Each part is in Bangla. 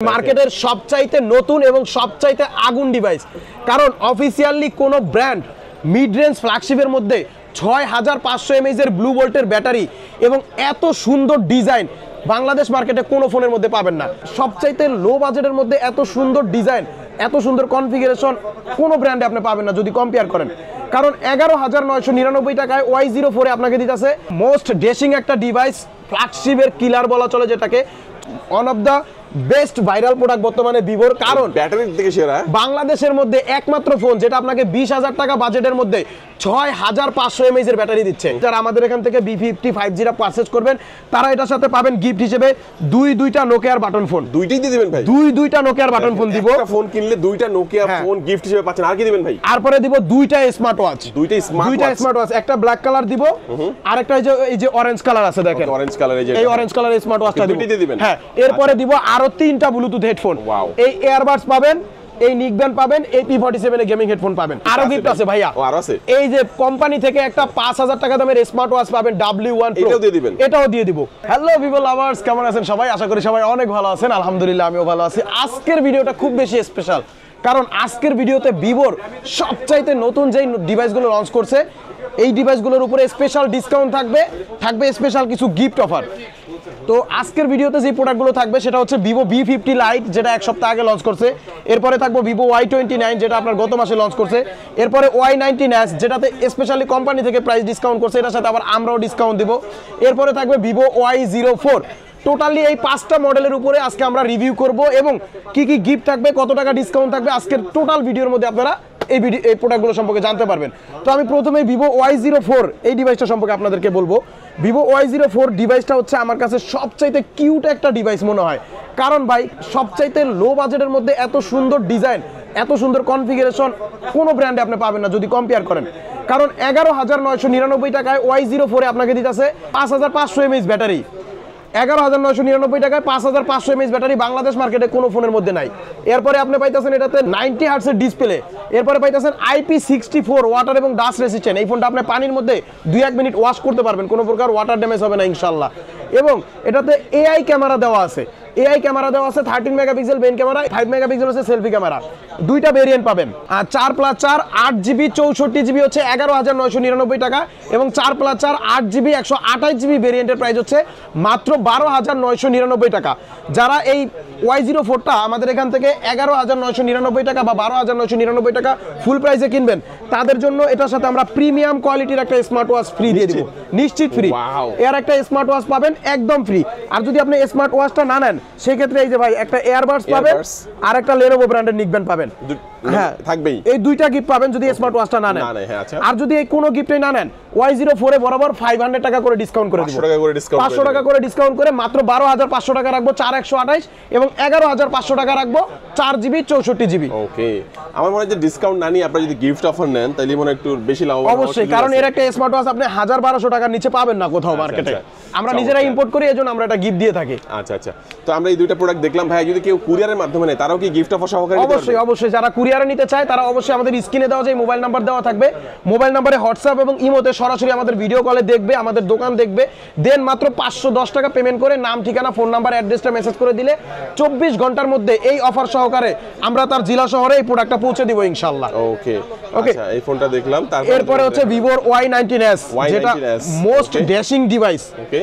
মার্কেটের সবচাইতে নতুন এবং সবচাইতে আগুন ডিভাইস, কারণ অফিসিয়ালি কোনো ব্র্যান্ড মিড রেঞ্জ ফ্ল্যাগশিপের মধ্যে 6500 mAh এর ব্লু ভোল্টের ব্যাটারি এবং এত সুন্দর ডিজাইন বাংলাদেশ মার্কেটে কোনো ফোনের মধ্যে পাবেন না। সবচাইতে লো বাজেটের মধ্যে এত সুন্দর ডিজাইন, এত সুন্দর কনফিগারেশন কোনো ব্র্যান্ডে আপনি পাবেন না যদি কম্পেয়ার করেন। কারণ 11,999 টাকায় Y04 আপনাকে দিতেছে মোস্ট ডেশিং একটা ডিভাইস, ফ্ল্যাগশিপের কিলার বলা চলে যেটাকে, one of the best viral product বর্তমানে ভিভোর। কারণ ব্যাটারির দিকে সেরা বাংলাদেশের মধ্যে একমাত্র ফোন যেটা আপনাকে 20,000 টাকা বাজেটের মধ্যে 6500 mAh এর ব্যাটারি দিচ্ছে। যারা আমাদের এখান থেকে B50 5G পারচেজ করবেন তারা এটার সাথে পাবেন গিফট হিসেবে দুইটা নোকিয়ার বাটন ফোন। দুইটাই দিয়ে দিবেন ভাই? দুইটা নোকিয়ার বাটন ফোন দিব। একটা ফোন কিনলে দুইটা নোকিয়া ফোন গিফট হিসেবে পাচ্ছেন। আর কি দিবেন ভাই? তারপরে দিব দুইটা স্মার্ট ওয়াচ। দুইটা স্মার্ট ওয়াচ, একটা ব্ল্যাক কালার দিব, আরেকটা এই যে অরেঞ্জ কালার আছে দেখেন, অরেঞ্জ কালার, এই অরেঞ্জ কালারের স্মার্ট ওয়াচটা দিব। হ্যাঁ, এরপরে দিব আরো তিনটা ব্লুটুথ হেডফোন, এই এয়ারবাডস পাবেন, এই নিকব্যান্ড পাবেন, এই P47 এর গেমিং হেডফোন পাবেন। আরো গিফট আছে ভাইয়া, ও আরো আছে। এই যে কোম্পানি থেকে একটা 5000 টাকা দামের স্মার্ট ওয়াচ পাবেন W1 Pro, এটাও দিয়ে দিবেন। এটাও দিয়ে দিব। হ্যালো ভিভো লাভার্স, কেমন আছেন সবাই? আশা করি সবাই অনেক ভালো আছেন। আলহামদুলিল্লাহ আমিও ভালো আছি। আজকের ভিডিওটা খুব বেশি স্পেশাল, কারণ আজকের ভিডিওতে ভিভোর সবচাইতে নতুন যেই ডিভাইসগুলো লঞ্চ করছে এই ডিভাইসগুলোর উপরে স্পেশাল ডিসকাউন্ট থাকবে স্পেশাল কিছু গিফট অফার। তো আজকের ভিডিওতে যে প্রোডাক্টগুলো থাকবে সেটা হচ্ছে ভিভো V50 লাইট, যেটা এক সপ্তাহ আগে লঞ্চ করছে। এরপরে থাকবো ভিভো Y29, যেটা আপনার গত মাসে লঞ্চ করছে। এরপরে Y19s, যেটাতে স্পেশালি কোম্পানি থেকে প্রাইস ডিসকাউন্ট করছে, এটার সাথে আবার আমরাও ডিসকাউন্ট দিব। এরপরে থাকবে ভিভো Y04। টোটালি এই 5টা মডেলের উপরে আজকে আমরা রিভিউ করব এবং কি কি গিফট থাকবে, কত টাকা ডিসকাউন্ট থাকবে, আজকের টোটাল ভিডিওর মধ্যে আপনারা এই প্রোডাক্টগুলো সম্পর্কে জানতে পারবেন। তো আমি প্রথমে ভিভো Y04 এই ডিভাইসটা সম্পর্কে আপনাদেরকে বলবো। ভিভো Y04 ডিভাইসটা হচ্ছে আমার কাছে সবচাইতে কিউট একটা ডিভাইস মনে হয়, কারণ ভাই সবচাইতে লো বাজেটের মধ্যে এত সুন্দর ডিজাইন, এত সুন্দর কনফিগারেশন কোনো ব্র্যান্ডে আপনি পাবেন না যদি কম্পেয়ার করেন। কারণ 11,999 টাকায় Y04 আপনাকে দিতেছে 5500 mAh ব্যাটারি। 11,999 টাকায় 5500 mAh ব্যাটারি বাংলাদেশ মার্কেটে কোনো ফোনের মধ্যে নাই। এরপরে আপনি পাইতেছেন এটাতে 90 হার্টজের ডিসপ্লে, এরপরে পাইতেছেন IP64 ওয়াটার এবং ডাস্ট রেসিস্ট্যান্ট। এই ফোনটা আপনি পানির মধ্যে 2-1 মিনিট ওয়াশ করতে পারবেন, কোনো প্রকার ওয়াটার ড্যামেজ হবে না ইনশাল্লাহ। এবং এটাতে AI ক্যামেরা দেওয়া আছে, 13 মেগাপিক্সেল মেইন ক্যামেরা, 5 মেগাপিক্সেল হচ্ছে সেলফি ক্যামেরা। দুইটা ভেরিয়েন্ট পাবেন। আর 4+4 8GB 64GB হচ্ছে 11,999 টাকা, এবং 4+4 8GB 128GB ভেরিয়েন্টের প্রাইস হচ্ছে মাত্র 12,999 টাকা। যারা এই Y04টা আমাদের এখান থেকে 11,999 টাকা বা 12,999 টাকা ফুল প্রাইসে কিনবেন, তাদের জন্য এটার সাথে আমরা প্রিমিয়াম কোয়ালিটির একটা স্মার্ট ওয়াচ ফ্রি দিয়ে দিব, নিশ্চিত ফ্রি। এর একটা স্মার্ট ওয়াচ পাবেন একদম ফ্রি। আর যদি আপনি স্মার্ট ওয়াচটা না নেন সেক্ষেত্রে এই যে ভাই একটা এয়ারবাডস পাবেন আর একটা Lenovo ব্র্যান্ডের নিকব্যান্ড পাবেন। হ্যাঁ থাকবেই, এই দুইটা গিফট পাবেন যদি স্মার্ট ওয়াচটা না নেন। আর যদি এই কোনো গিফটই না নেন, Y04 এ বরাবর 500 টাকা করে ডিসকাউন্ট করে দিব, 500 টাকা করে ডিসকাউন্ট করে মাত্র 12,500 টাকা রাখবো 4128, এবং 11,500 টাকা রাখবো 4GB 64GB। ওকে, আমার মনে হয় যে ডিসকাউন্ট না নিয়ে আপনি যদি গিফট অফার নেন তাহলে মনে একটু বেশি লাভ হবে। অবশ্যই, কারণ এর একটা স্মার্ট ওয়াচ আপনি 1,000-1,200 টাকার নিচে পাবেন না কোথাও মার্কেটে। আমরা নিজেরা ইম্পোর্ট করি, এজন্য আমরা এটা গিফট দিয়ে থাকি। আচ্ছা, তো আমরা এই দুইটা প্রোডাক্ট দেখলাম ভাই, যদি কেউ কুরিয়ারের মাধ্যমে নেয় তারাও কি গিফট অফার সহকারে দিতে পারবে? অবশ্যই যারা কুরিয়ারে নিতে চায় তারা অবশ্যই আমাদের স্ক্রিনে দেওয়া যে মোবাইল নাম্বার দেওয়া থাকবে, মোবাইল নাম্বারে হোয়াটসঅ্যাপ এবং ইমোতে সরাসরি আমাদের ভিডিও কলে দেখবে, আমাদের দোকান দেখবে, দেন মাত্র 510 টাকা পেমেন্ট করে নাম, ঠিকানা, ফোন নাম্বার, অ্যাড্রেসটা মেসেজ করে দিলে 24 ঘন্টার মধ্যে এই অফার সহকারে আমরা তার জেলা শহরে এই প্রোডাক্টটা পৌঁছে দিব ইনশাআল্লাহ। ওকে, আচ্ছা এই ফোনটা দেখলাম। এরপরে হচ্ছে ভিভোর Y19s, যেটা মোস্ট ড্যাশিং ডিভাইস। ওকে,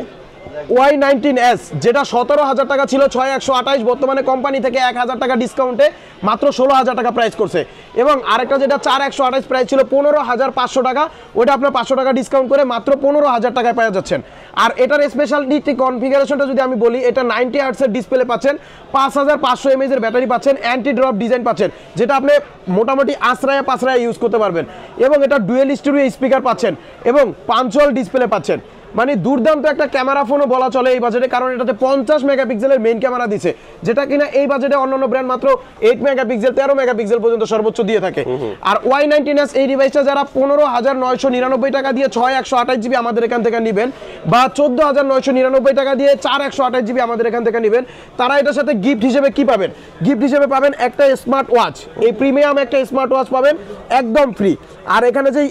Y19s যেটা 17,000 টাকা ছিল 6128, বর্তমানে কোম্পানি থেকে 1,000 টাকা ডিসকাউন্টে মাত্র 16,000 টাকা প্রাইস করছে। এবং আরেকটা যেটা 4128 প্রাইস ছিল 15,500 টাকা, ওটা আপনার 500 টাকা ডিসকাউন্ট করে মাত্র 15,000 টাকায় পাওয়া যাচ্ছেন। আর এটার স্পেশালিটি কনফিগারেশনটা যদি আমি বলি, এটা 90 হার্টজের ডিসপ্লে পাচ্ছেন, 5500 mAh এর ব্যাটারি পাচ্ছেন, অ্যান্টি ড্রপ ডিজাইন পাচ্ছেন, যেটা আপনি মোটামুটি আশ্রয়ে ইউজ করতে পারবেন, এবং এটা ডুয়েল স্টুডিও স্পিকার পাচ্ছেন, এবং পাঞ্চুয়াল ডিসপ্লে পাচ্ছেন। মানে দুর্দান্ত একটা ক্যামেরা ফোনও বলা চলে এই বাজেটে, কারণ এটাতে 50 মেগাপিক্সেলের মেইন ক্যামেরা দিছে, যেটা কিনা এই বাজেটে অন্যান্য ব্র্যান্ড মাত্র 8 মেগাপিক্সেল 13 মেগাপিক্সেল পর্যন্ত সর্বোচ্চ দিয়ে থাকে। আর Y19s এই ডিভাইসটা যারা 15,999 টাকা দিয়ে 6128GB আমাদের এখান থেকে নেবেন, বা 14,999 টাকা দিয়ে 4128GB আমাদের এখান থেকে নেবেন, তারা এটার সাথে গিফট হিসেবে কি পাবেন? গিফট হিসেবে পাবেন একটা স্মার্ট ওয়াচ, এই প্রিমিয়াম একটা স্মার্ট ওয়াচ পাবেন একদম ফ্রি। আর এখানে যে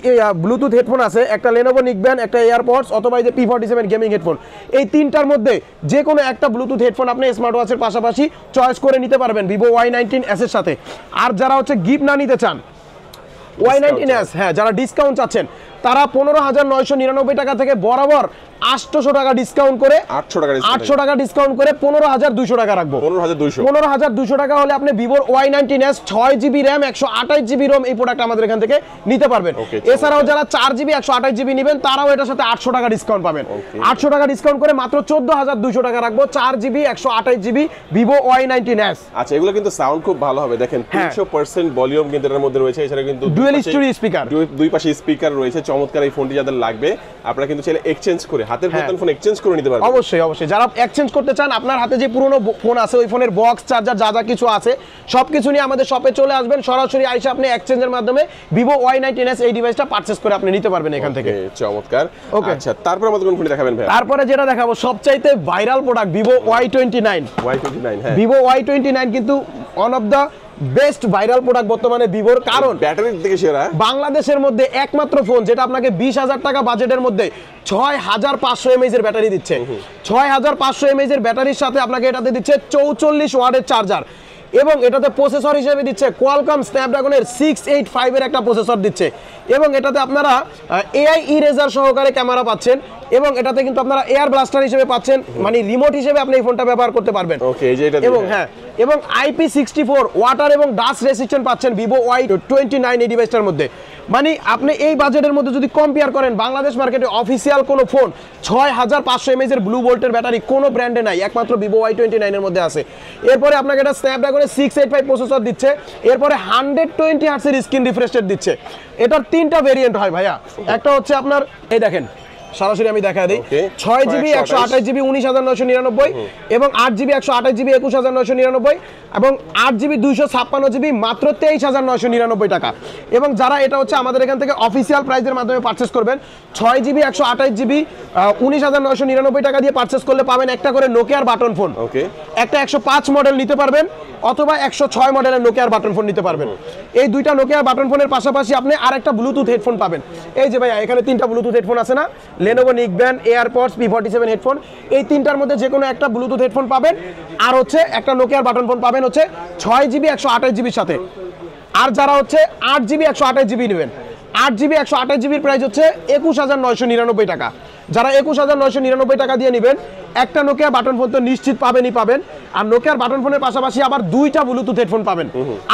ব্লুটুথ হেডফোন আছে, একটা Lenovo নিকব্যান্ড, একটা এয়ারপডস, অথবা এই যে P47 গেমিং হেডফোন। এই তিনটার মধ্যে যে কোনো একটা ব্লুটুথ হেডফোন আপনি স্মার্ট ওয়াচের পাশাপাশি চয়েস করে নিতে পারবেন Vivo Y19s এর সাথে। আর যারা হচ্ছে গিফট না নিতে চান, Y19s হ্যাঁ, যারা ডিসকাউন্ট চাচ্ছেন তারা 15,999 টাকা থেকে বরাবর 800 টাকা ডিসকাউন্ট করে 800 টাকা ডিসকাউন্ট করে 15,200 টাকা রাখবো। 15,200 টাকা হলে আপনি Vivo Y19s 6GB RAM 128GB ROM এই প্রোডাক্ট আমাদের এখান থেকে নিতে পারবেন। এছাড়াও যারা 4GB 128GB নেবেন তারাও এটার সাথে 800 টাকা ডিসকাউন্ট পাবেন। 800 টাকা ডিসকাউন্ট করে মাত্র 14,200 টাকা রাখবো 4GB 128GB Vivo Y19s। আচ্ছা, এগুলো কিন্তু সাউন্ড খুব ভালো হবে, দেখেন 300% ভলিউম কিন্তু এর মধ্যে রয়েছে। এছাড়া কিন্তু ডুয়াল স্টোরি স্পিকার, দুই পাশে স্পিকার রয়েছে। চমৎকার এই ফোনটি যাদের লাগবে আপনারা কিন্তু চাইলে এক্সচেঞ্জ করে হাতের পুরাতন ফোন এক্সচেঞ্জ করে নিতে পারবেন। অবশ্যই অবশ্যই, যারা এক্সচেঞ্জ করতে চান, আপনার হাতে যে পুরনো ফোন আছে ওই ফোনের বক্স চার্জার যা যা কিছু আছে সবকিছু নিয়ে আমাদের শপে চলে আসবেন, সরাসরি আইসা আপনি এক্সচেঞ্জের মাধ্যমে Vivo Y19s এই ডিভাইসটা পারচেজ করে আপনি নিতে পারবেন এখান থেকে। চমৎকার। আচ্ছা, তারপর আমাদের কোন ফোনটি দেখাবেন ভাই? তারপরে যেটা দেখাবো সবচাইতে ভাইরাল প্রোডাক্ট Vivo Y29। হ্যাঁ, Vivo Y29 কিন্তু one of the best viral product বর্তমানে ভিভোর। কারণ ব্যাটারির দিকে সেরা, বাংলাদেশের মধ্যে একমাত্র ফোন যেটা আপনাকে 20,000 টাকা বাজেটের মধ্যে 6500 mAh এর ব্যাটারি দিচ্ছে। 6500 mAh এর ব্যাটারির সাথে আপনাকে এটাতে দিচ্ছে 44 ওয়াটের চার্জার, এবং এটাতে প্রসেসর হিসেবে দিচ্ছে কোয়ালকম স্ন্যাপড্রাগনের 685 এর একটা প্রসেসর দিচ্ছে, এবং এটাতে আপনারা AI ইরেজার সহকারে ক্যামেরা পাচ্ছেন, এবং এটাতে কিন্তু আপনারা এয়ার ব্লাস্টার হিসেবে পাচ্ছেন, মানে রিমোট হিসেবে আপনি এই ফোনটা ব্যবহার করতে পারবেন। ওকে, এই যে এটা এবং হ্যাঁ, এবং IP64 ওয়াটার এবং ডাস্ট রেসিস্ট্যান্ট পাচ্ছেন Vivo Y29 এই ডিভাইসটার মধ্যে। মানে আপনি এই বাজেটের মধ্যে যদি কম্পেয়ার করেন, বাংলাদেশ মার্কেটে অফিসিয়াল কোনো ফোন 6500 mAh এর ব্লু ভোল্টের ব্যাটারি কোনো ব্র্যান্ডে নাই, একমাত্র Vivo Y29 এর মধ্যে আছে। এরপরে আপনাকে এটা স্ন্যাপড্রাগনের 685 প্রসেসর দিচ্ছে, এরপরে 120 Hz এর স্ক্রিন রিফ্রেশ রেট দিচ্ছে। এটার তিনটা ভেরিয়েন্ট হয় ভাইয়া, একটা হচ্ছে আপনার এই দেখেন সরাসরি আমি দেখা দিই, 6GB 128GB 19,999, এবং 8GB 128GB 21,999, এবং 8GB 256GB মাত্র 23,999 টাকা। এবং যারা এটা হচ্ছে আমাদের এখান থেকে অফিসিয়াল প্রাইসের মাধ্যমে পারচেস করবেন, 6GB 128GB 19,999 টাকা দিয়ে পারচেস করলে পাবেন একটা করে নোকিয়ার বাটন ফোন। একটা 105 মডেল নিতে পারবেন, অথবা 106 মডেলের নোকিয়ার বাটন ফোন নিতে পারবেন। এই দুইটা নোকিয়ার বাটন ফোনের পাশাপাশি আপনি আরেকটা ব্লুটুথ হেডফোন পাবেন। এই যে ভাইয়া এখানে তিনটা ব্লুটুথ হেডফোন আছে না, Lenovo Neckband, AirPods, P47 headphone, এই তিনটার মধ্যে যে কোনো একটা ব্লুটুথ হেডফোন পাবেন, আর হচ্ছে একটা নোকিয়ার বাটন ফোন পাবেন হচ্ছে 6GB 128GB এর সাথে। আর যারা হচ্ছে 8GB 128GB নেবেন, 8GB 128GB প্রাইস হচ্ছে 21,999 টাকা। যারা 21,999 টাকা দিয়ে নেবেন, একটা নোকিয়া বাটন ফোন তো নিশ্চিত পাবেনই পাবেন, আর নোকিয়ার বাটন ফোনের পাশাপাশি আবার দুইটা ব্লুটুথ হেডফোন পাবেন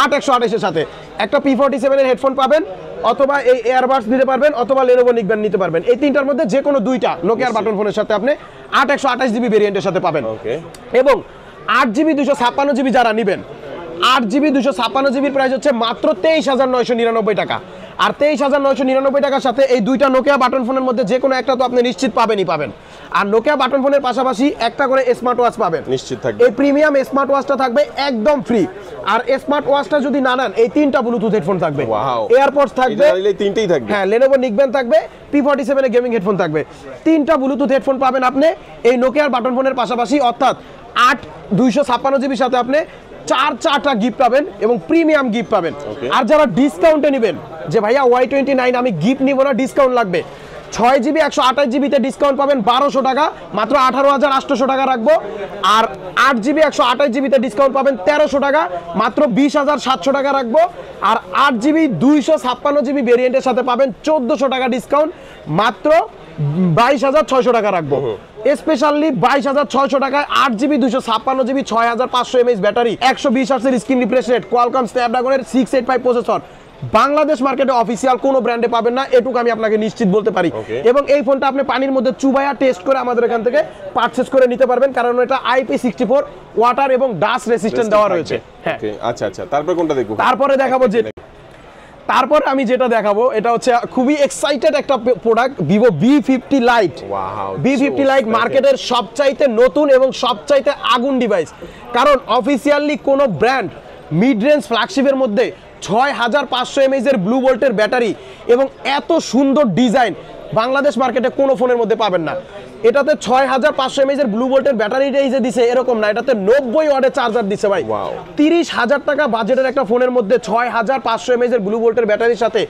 8128 এর সাথে। একটা P47 এর হেডফোন পাবেন, অথবা এই এয়ারবাডস নিতে পারবেন, অথবা Lenovo Neckband নিতে পারবেন। এই তিনটার মধ্যে যে কোনো দুইটা নোকিয়ার বাটন ফোনের সাথে আপনি 8128GB ভেরিয়েন্টের সাথে পাবেন। এবং 8GB 256GB যারা নেবেন, 8GB 256GB প্রাইস হচ্ছে মাত্র 23,999 টাকা। আর 23,999 টাকার সাথে এই দুইটা নোকিয়া বাটন ফোনের মধ্যে যে কোনো একটা তো আপনি নিশ্চিত পাবেনই পাবেন। আর নোকিয়া বাটন ফোনের পাশাপাশি একটা করে স্মার্ট ওয়াচ পাবেন নিশ্চিত থাকবে। এই প্রিমিয়াম স্মার্ট ওয়াচটা থাকবে একদম ফ্রি। আর স্মার্ট ওয়াচটা যদি না নেন, এই তিনটা ব্লুটুথ হেডফোন থাকবে, এয়ারপডস থাকবে, তিনটেই থাকবে, হ্যাঁ Lenovo Neckband থাকবে, P47 এর গেমিং হেডফোন থাকবে। তিনটা ব্লুটুথ হেডফোন পাবেন আপনি এই নোকিয়ার বাটন ফোনের পাশাপাশি, অর্থাৎ 256GB সাথে আপনি চারটা গিফট পাবেন এবং প্রিমিয়াম গিফট পাবেন। আর যারা ডিসকাউন্টে নেবেন যে ভাইয়া Y29 আমি গিফট নিব না, ডিসকাউন্ট লাগবে, 6GB 128GB তে ডিসকাউন্ট পাবেন 1200 টাকা, মাত্র 18,800 টাকা রাখবো। আর 8GB 128GB তে ডিসকাউন্ট পাবেন 1300 টাকা, মাত্র 20,700 টাকা রাখবো। আর 8GB 256GB ভেরিয়েন্টের সাথে পাবেন 1400 টাকা ডিসকাউন্ট, মাত্র 22,600 টাকা রাখবো। স্পেশালি 22,600 টাকায় 8GB 256GB 6500 mAh battery, 120 Hz এর স্ক্রিন রিফ্রেশ রেট, কোয়ালকম স্ন্যাপড্রাগনের 685 প্রসেসর, বাংলাদেশ মার্কেটে অফিসিয়াল কোনো ব্র্যান্ডে পাবেন না, এটুকু আমি আপনাকে নিশ্চিত বলতে পারি। এবং এই ফোনটা আপনি পানির মধ্যে চুবাইয়া টেস্ট করে আমাদের এখান থেকে পারচেজ করে নিতে পারবেন, কারণ এটা IP64 ওয়াটার এবং ডাস্ট রেসিস্ট্যান্ট দেওয়া রয়েছে। হ্যাঁ, আচ্ছা আচ্ছা, তারপর কোনটা দেখব? তারপরে দেখাবো যে তারপর আমি যেটা দেখাবো এটা হচ্ছে খুবই এক্সাইটেড একটা product, Vivo V50 Lite। V50 Lite মার্কেটের সবচাইতে নতুন এবং সবচাইতে আগুন ডিভাইস, কারণ অফিসিয়ালি কোনো ব্র্যান্ড মিড রেঞ্জ ফ্ল্যাগশিপের মধ্যে 6500 mAh এর ব্লু ভোল্টের ব্যাটারি এবং এত সুন্দর ডিজাইন বাংলাদেশ মার্কেটে কোনো ফোনের মধ্যে পাবেন না। এটাতে 6500 mAh এর ব্লু ভোল্টের ব্যাটারিটাই যে দিছে এরকম না, এটাতে 90 ওয়াটের চার্জার দিছে ভাই। 30,000 টাকা বাজেটের একটা ফোনের মধ্যে 6500 mAh এর ব্লু ভোল্টের ব্যাটারির সাথে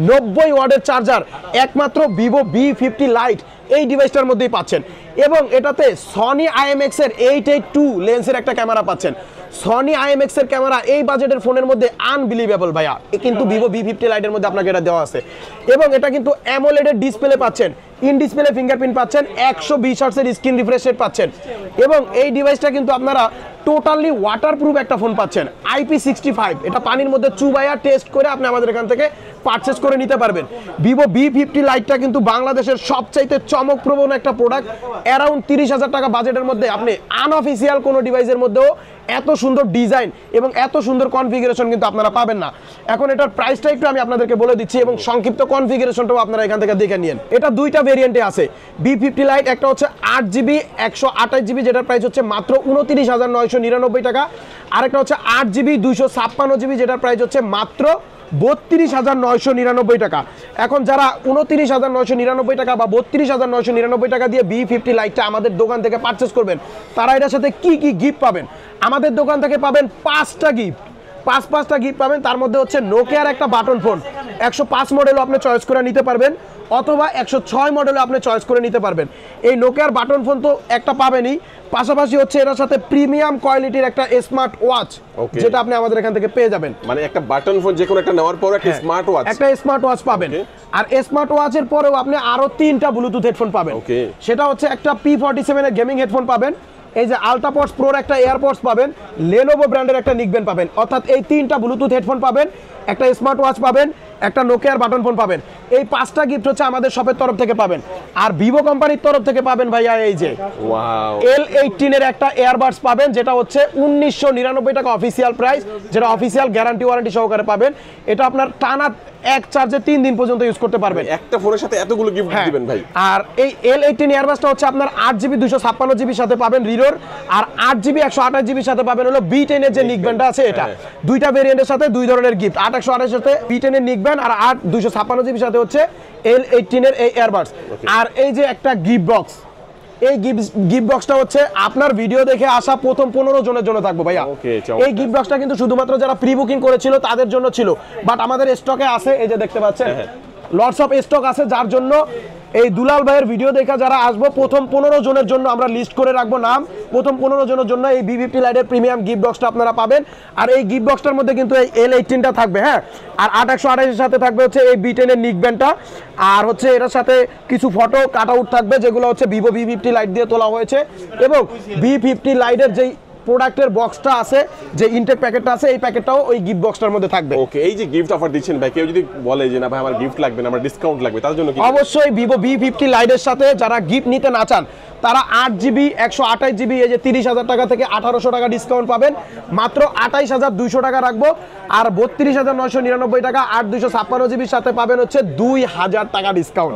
90 ওয়াটের চার্জার একমাত্র Vivo V50 Lite এই ডিভাইসটার মধ্যেই পাচ্ছেন। এবং এটাতে সনি IMX এর 882 লেন্সের একটা ক্যামেরা পাচ্ছেন। সনি IMX এর ক্যামেরা এই বাজেটের ফোনের মধ্যে আনবিলিভেবল ভাইয়া, কিন্তু ভিভো V50 লাইটের মধ্যে আপনাকে এটা দেওয়া আছে। এবং এটা কিন্তু অ্যামোলেড ডিসপ্লে পাচ্ছেন, ইন ডিসপ্লে ফিঙ্গারপ্রিন্ট পাচ্ছেন, 120 হার্টজের স্ক্রিন রিফ্রেশ রেট পাচ্ছেন। এবং এই ডিভাইসটা কিন্তু আপনারা টোটালি ওয়াটারপ্রুফ একটা ফোন পাচ্ছেন, IP65। এটা পানির মধ্যে চুবাইয়া টেস্ট করে আপনি আমাদের এখান থেকে পারচেজ করে নিতে পারবেন। ভিভো V50 লাইটটা কিন্তু বাংলাদেশের সবচাইতে চমকপ্রবণ একটা প্রোডাক্ট। অ্যারাউন্ড 30,000 টাকা বাজেটের মধ্যে আপনি আনঅফিসিয়াল কোনো ডিভাইসের মধ্যেও এত সুন্দর ডিজাইন এবং এত সুন্দর কনফিগারেশন কিন্তু আপনারা পাবেন না। এখন এটার প্রাইসটা একটু আমি আপনাদেরকে বলে দিচ্ছি এবং সংক্ষিপ্ত কনফিগারেশনটাও আপনারা এখান থেকে দেখে নিন। এটা দুইটা ভেরিয়েন্টে আছে V50 লাইট, একটা হচ্ছে 8GB 128GB যেটার প্রাইস হচ্ছে মাত্র 29,999 টাকা, আরেকটা হচ্ছে 8GB 256GB যেটার প্রাইস হচ্ছে মাত্র 32,999 টাকা। এখন যারা 29,999 টাকা বা 32,999 টাকা দিয়ে V50 লাইটটা আমাদের দোকান থেকে পারচেস করবেন, তারা এটার সাথে কি কি গিফট পাবেন? আমাদের দোকান থেকে পাবেন 5টা গিফট, 5টা গিফট পাবেন। তার মধ্যে হচ্ছে নোকিয়ার একটা বাটন ফোন 105 মডেলও আপনি চয়েস করে নিতে পারবেন, অথবা 106 মডেলও আপনি চয়েস করে নিতে পারবেন। এই নোকিয়ার বাটন ফোন তো একটা পাবেনই, পাশাপাশি হচ্ছে এর সাথে প্রিমিয়াম কোয়ালিটির একটা স্মার্ট ওয়াচ, যেটা আপনি আমাদের এখান থেকে পেয়ে যাবেন। মানে একটা বাটন ফোন যে কোনো একটা নেওয়ার পর একটা স্মার্ট ওয়াচ, একটা স্মার্ট ওয়াচ পাবেন। আর স্মার্ট ওয়াচের পরেও আপনি আরো 3টা ব্লুটুথ হেডফোন পাবেন। সেটা হচ্ছে একটা P47 এর গেমিং হেডফোন পাবেন, এই যে আলট্রাপডস প্রোর একটা এয়ারপডস পাবেন, লেনোভো ব্র্যান্ডের একটা নিকবেন পাবেন। অর্থাৎ এই 3টা ব্লুটুথ হেডফোন পাবেন, একটা স্মার্ট ওয়াচ পাবেন, একটা নোকিয়ার বাটন ফোন পাবেন। এই 5টা গিফট হচ্ছে আমাদের শপের তরফ থেকে পাবেন। আর ভিভো কোম্পানির তরফ থেকে পাবেন ভাইয়া এই যে L18 এর একটা এয়ারবাডস পাবেন, যেটা হচ্ছে 1999 টাকা অফিসিয়াল প্রাইস, যেটা অফিসিয়াল গ্যারান্টি ওয়ারেন্টি সহকারে পাবেন। এটা আপনার টানা এক চার্জে 3 দিন পর্যন্ত ইউজ করতে পারবেন। একটা ফোনের সাথে এতগুলো গিফট দিবেন ভাই। আর এই L18 এয়ারবাডসটা হচ্ছে আপনার 8GB 256GB সাথে পাবেন রিডোর, আর 8GB 128GB সাথে পাবেন হলো B10 এর যে নিকব্যান্ডটা আছে এটা। দুইটা ভেরিয়েন্টের সাথে দুই ধরনের গিফট, 8 128 এর সাথে B10 এর নিকব্যান্ড, আর 8 256GB সাথে হচ্ছে L18 এর এই এয়ারবাডস। আর এই যে একটা গিফট বক্স, এই গিফট বক্সটা হচ্ছে আপনার ভিডিও দেখে আসা প্রথম 15 জনের জন্য থাকবে ভাইয়া। এই গিফট বক্সটা কিন্তু শুধুমাত্র যারা প্রি বুকিং করেছিল তাদের জন্য ছিল, বাট আমাদের স্টকে আছে, এই যে দেখতে পাচ্ছেন লটস অফ স্টক আছে, যার জন্য এই দুলাল ভাইয়ের ভিডিও দেখা যারা আসবো প্রথম 15 জনের জন্য আমরা লিস্ট করে রাখবো নাম, প্রথম 15 জনের জন্য এই V50 লাইটের প্রিমিয়াম গিফট বক্সটা আপনারা পাবেন। আর এই গিফট বক্সটার মধ্যে কিন্তু এই L18টা থাকবে, হ্যাঁ, আর 8 128 এর সাথে থাকবে হচ্ছে এই B10 এর নিকব্যান্ডটা, আর হচ্ছে এটার সাথে কিছু ফটো কাট আউট থাকবে যেগুলো হচ্ছে ভিভো V50 লাইট দিয়ে তোলা হয়েছে। এবং V50 লাইটের যেই প্রোডাক্টের বক্সটা আছে, যে ইনটেক প্যাকেটটা আছে, এই প্যাকেটটাও ওই গিফট বক্সটার মধ্যে থাকবে। ওকে, এই যে গিফট অফার দিচ্ছেন ভাই, কেউ যদি বলে যে না ভাই আমার গিফট লাগবে না, আমার ডিসকাউন্ট লাগবে, তার জন্য কি? অবশ্যই ভিভো V50 লাইটের সাথে যারা গিফট নিতে না চান তারা 8GB 128GB এই যে 30,000 টাকা থেকে 1800 টাকা ডিসকাউন্ট পাবেন, মাত্র 28,200 টাকা রাখবো। আর 32,999 টাকা 8 256GB সাথে পাবেন হচ্ছে 2,000 টাকা ডিসকাউন্ট।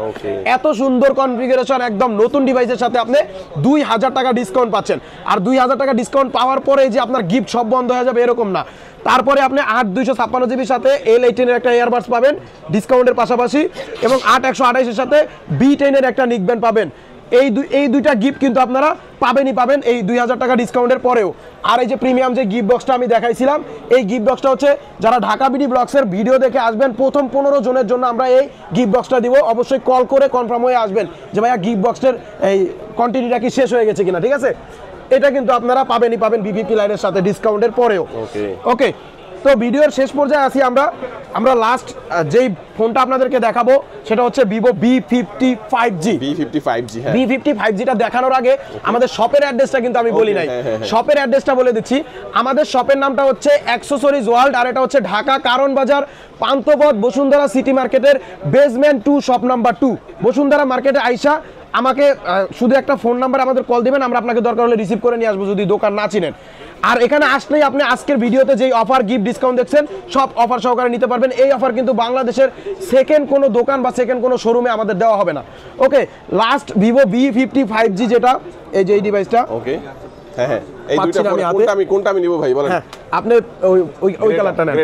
এত সুন্দর কনফিগারেশন, একদম নতুন ডিভাইসের সাথে আপনি 2,000 টাকা ডিসকাউন্ট পাচ্ছেন। আর 2,000 টাকা ডিসকাউন্ট পাওয়ার পরে যে আপনার গিফট সব বন্ধ হয়ে যাবে এরকম না, তারপরে আপনি 8 256GB সাথে L18 এর একটা এয়ারবাডস পাবেন ডিসকাউন্টের পাশাপাশি, এবং 8 128 এর সাথে B10 এর একটা নিকব্যান্ড পাবেন। এই দুইটা গিফট কিন্তু আপনারা পাবেন এই 2,000 টাকা ডিসকাউন্টের পরেও। আর এই যে প্রিমিয়াম যে গিফট বক্সটা আমি দেখাইছিলাম, এই গিফট বক্সটা হচ্ছে যারা ঢাকা বিডি ব্লগসের ভিডিও দেখে আসবেন প্রথম 15 জনের জন্য আমরা এই গিফট বক্সটা দিব। অবশ্যই কল করে কনফার্ম হয়ে আসবেন যে ভাইয়া গিফট বক্সের এই কোয়ান্টিটিটা কি শেষ হয়ে গেছে কিনা, ঠিক আছে? এটা কিন্তু আপনারা পাবেন V50 লাইনের সাথে ডিসকাউন্টের পরেও। ওকে, তো ভিডিওর শেষ পর্যায়ে আসি আমরা লাস্ট যেই ফোনটা আপনাদেরকে দেখাবো সেটা হচ্ছে ভিভো V50 5G। V50 5Gটা দেখানোর আগে আমাদের শপের অ্যাড্রেসটা কিন্তু আমি বলি নাই, শপের অ্যাড্রেসটা বলে দিচ্ছি। আমাদের শপের নামটা হচ্ছে অ্যাক্সেসরিজ ওয়ার্ল্ড, আর এটা হচ্ছে ঢাকা কারণ বাজার পান্থপথ বসুন্ধরা সিটি মার্কেটের বেসমেন্ট 2 শপ নাম্বার 2। বসুন্ধরা মার্কেটে আইসা আমাকে শুধু একটা ফোন নাম্বার আমাদের কল দিবেন, আমরা আপনাকে দরকার হলে রিসিভ করে নিয়ে আসবো যদি দোকান না চিনেন। আর এখানে আসলেই আপনি আজকের ভিডিওতে যেই অফার গিফট ডিসকাউন্ট দেখছেন সব অফার সহকারে নিতে পারবেন। এই অফার কিন্তু বাংলাদেশের সেকেন্ড কোনো দোকান বা সেকেন্ড কোনো শোরুমে আমাদের দেওয়া হবে না। ওকে, লাস্ট ভিভো V50 5G যেটা এই যে এই ডিভাইসটা, ওকে হ্যাঁ, এই দুইটা কোনটা আমি নিব ভাই বলেন? হ্যাঁ, আপনি ওই কালারটা নেন।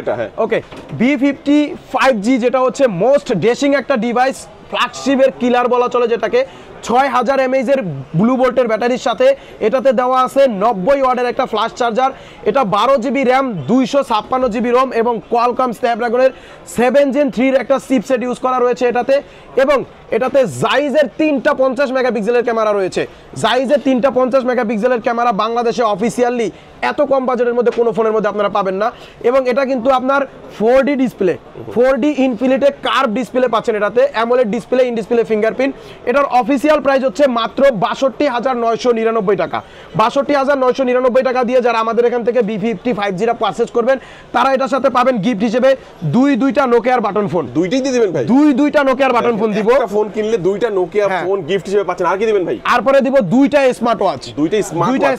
ওকে, V50 5G যেটা হচ্ছে মোস্ট ডেশিং একটা ডিভাইস, ফ্ল্যাগশিপের কিলার বলা চলে যেটাকে। 6000 mAh এর ব্লু ভোল্টের ব্যাটারির সাথে এটাতে দেওয়া আছে 90 ওয়াটের একটা ফ্ল্যাশ চার্জার। এটা 12 জিবি র্যাম, 256 জিবি রোম এবং কোয়ালকম স্ন্যাপড্রাগনের 7 Gen 3 এর একটা চিপসেট ইউজ করা রয়েছে এটাতে। এবং এটাতে জাইজের 3টা 50 মেগাপিক্সেলের ক্যামেরা রয়েছে। জাইজের 3টা 50 মেগাপিক্সেলের ক্যামেরা বাংলাদেশে অফিসিয়ালি এত কম বাজেটের মধ্যে কোনো ফোনের মধ্যে আপনারা পাবেন না। এবং এটা কিন্তু আপনার 4D display, 4D ইনফিনিটে curve display পাচ্ছেন এটাতে, AMOLED display, in display fingerprint. এটার অফিসিয়াল প্রাইস হচ্ছে মাত্র ৬২,৯৯৯ টাকা। ৬২,৯৯৯ টাকা দিয়ে যারা আমাদের এখান থেকে B50 5G পারচেজ করবেন তারা এটার সাথে পাবেন গিফট হিসেবে দুইটা নোকিয়ার বাটন ফোন। দুইটাই দিয়ে দিবেন ভাই? দুইটা নোকিয়ার বাটন ফোন দিব। একটা ফোন কিনলে দুইটা নোকিয়া ফোন গিফট হিসেবে পাচ্ছেন। আর কি দিবেন ভাই? তারপরে দিব দুইটা স্মার্ট ওয়াচ। দুইটা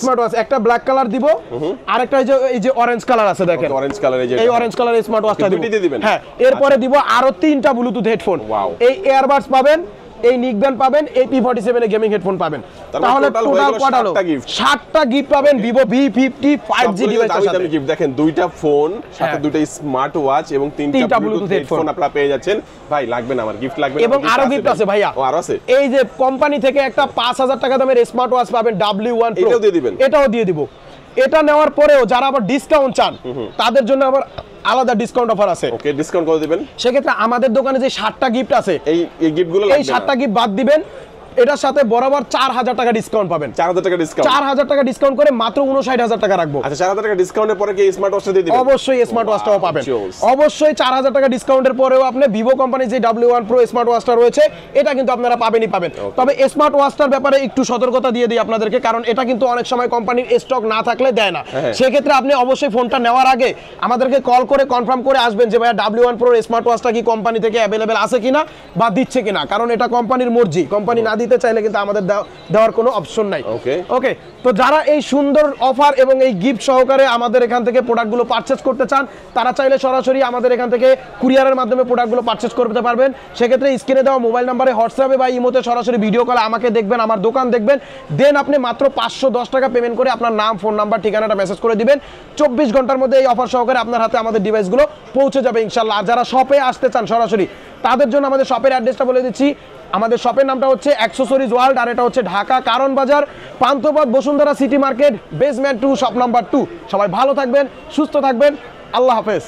স্মার্ট ওয়াচ, একটা ব্ল্যাক কালার দিব, আর একটা এই যে অরেঞ্জ কালার আছে দেখেন, অরেঞ্জ কালার, এই অরেঞ্জ কালারের স্মার্ট ওয়াচটা দিবেন। হ্যাঁ, এরপরে দিব আরো 3টা ব্লুটুথ হেডফোন। এই এয়ারবাডস পাবেন, এই নিকব্যান্ড পাবেন, এই P47 এর গেমিং হেডফোন পাবেন। তাহলে টোটাল কত হলো? 7টা গিফট পাবেন Vivo V50 5G ডিভাইসের সাথে। আপনি গিফট দেখেন, দুইটা ফোন সাথে দুইটা স্মার্ট ওয়াচ এবং 3টা ব্লুটুথ হেডফোন আপনারা পেয়ে যাচ্ছেন। ভাই লাগবে না আমার, গিফট লাগবে না। এবং আরো গিফট আছে ভাইয়া। ও আরো আছে। এই যে কোম্পানি থেকে একটা 5000 টাকা দামের স্মার্ট ওয়াচ পাবেন W1 Pro, এটাও দিয়ে দিবেন? এটাও দিয়ে দিব। এটা নেওয়ার পরেও যারা আবার ডিসকাউন্ট চান তাদের জন্য আবার আলাদা ডিসকাউন্ট অফার আছে। ওকে, ডিসকাউন্ট কত দিবেন? সেক্ষেত্রে আমাদের দোকানে যে 7টা গিফট আছে এই গিফটগুলো লাগবে না, এই 7টা গিফট বাদ দিবেন। এটার সাথে বরাবর 4000 টাকা ডিসকাউন্ট পাবেন। 4000 টাকা ডিসকাউন্ট? 4000 টাকা ডিসকাউন্ট করে মাত্র 59000 টাকা রাখবো। আচ্ছা, 4000 টাকা ডিসকাউন্টের পরে কি স্মার্ট ওয়াচটা দিয়ে দিবেন? অবশ্যই স্মার্ট ওয়াচটাও পাবেন। অবশ্যই 4000 টাকা ডিসকাউন্টের পরেও আপনি ভিভো কোম্পানির যে W1 Pro স্মার্ট ওয়াচটা রয়েছে এটা কিন্তু আপনারা পাবেনই পাবেন। তবে স্মার্ট ওয়াচটার ব্যাপারে একটু সতর্কতা দিয়ে দিই আপনাদেরকে, কারণ এটা কিন্তু অনেক সময় কোম্পানির স্টক না থাকলে দেয় না। সেক্ষেত্রে আপনি অবশ্যই ফোনটা নেওয়ার আগে আমাদেরকে কল করে কনফার্ম করে আসবেন যে ভাইয়া W1 Pro স্মার্ট ওয়াচটা কি কোম্পানি থেকে অ্যাভেলেবেল আছে কিনা বা দিচ্ছে কিনা, কারণ এটা কোম্পানির মর্জি। কোম্পানি না দিতে চাইলে কিন্তু আমাদের দেওয়ার কোনো অপশন নাই। ওকে, তো যারা এই সুন্দর অফার এবং এই গিফট সহকারে আমাদের এখান থেকে প্রোডাক্টগুলো পারচেজ করতে চান তারা চাইলে সরাসরি আমাদের এখান থেকে কুরিয়ারের মাধ্যমে প্রোডাক্টগুলো পারচেজ করতে পারবেন। সেক্ষেত্রে স্ক্রিনে দেওয়া মোবাইল নাম্বারে হোয়াটসঅ্যাপে বা ইমোতে সরাসরি ভিডিও কলে আমাকে দেখবেন, আমার দোকান দেখবেন, দেন আপনি মাত্র 510 টাকা পেমেন্ট করে আপনার নাম, ফোন নাম্বার, ঠিকানাটা মেসেজ করে দিবেন। 24 ঘন্টার মধ্যে এই অফার সহকারে আপনার হাতে আমাদের ডিভাইসগুলো পৌঁছে যাবে ইনশাল্লাহ। আর যারা শপে আসতে চান সরাসরি তাদের জন্য আমাদের শপের অ্যাড্রেসটা বলে দিচ্ছি। আমাদের শপের নামটা হচ্ছে অ্যাক্সেসরিজ ওয়ার্ল্ড, আর এটা হচ্ছে ঢাকা কারণ বাজার, Panthapath, Bashundhara city market, basement 2, shop number 2। সবাই ভালো থাকবেন, সুস্থ থাকবেন, আল্লাহ হাফেজ।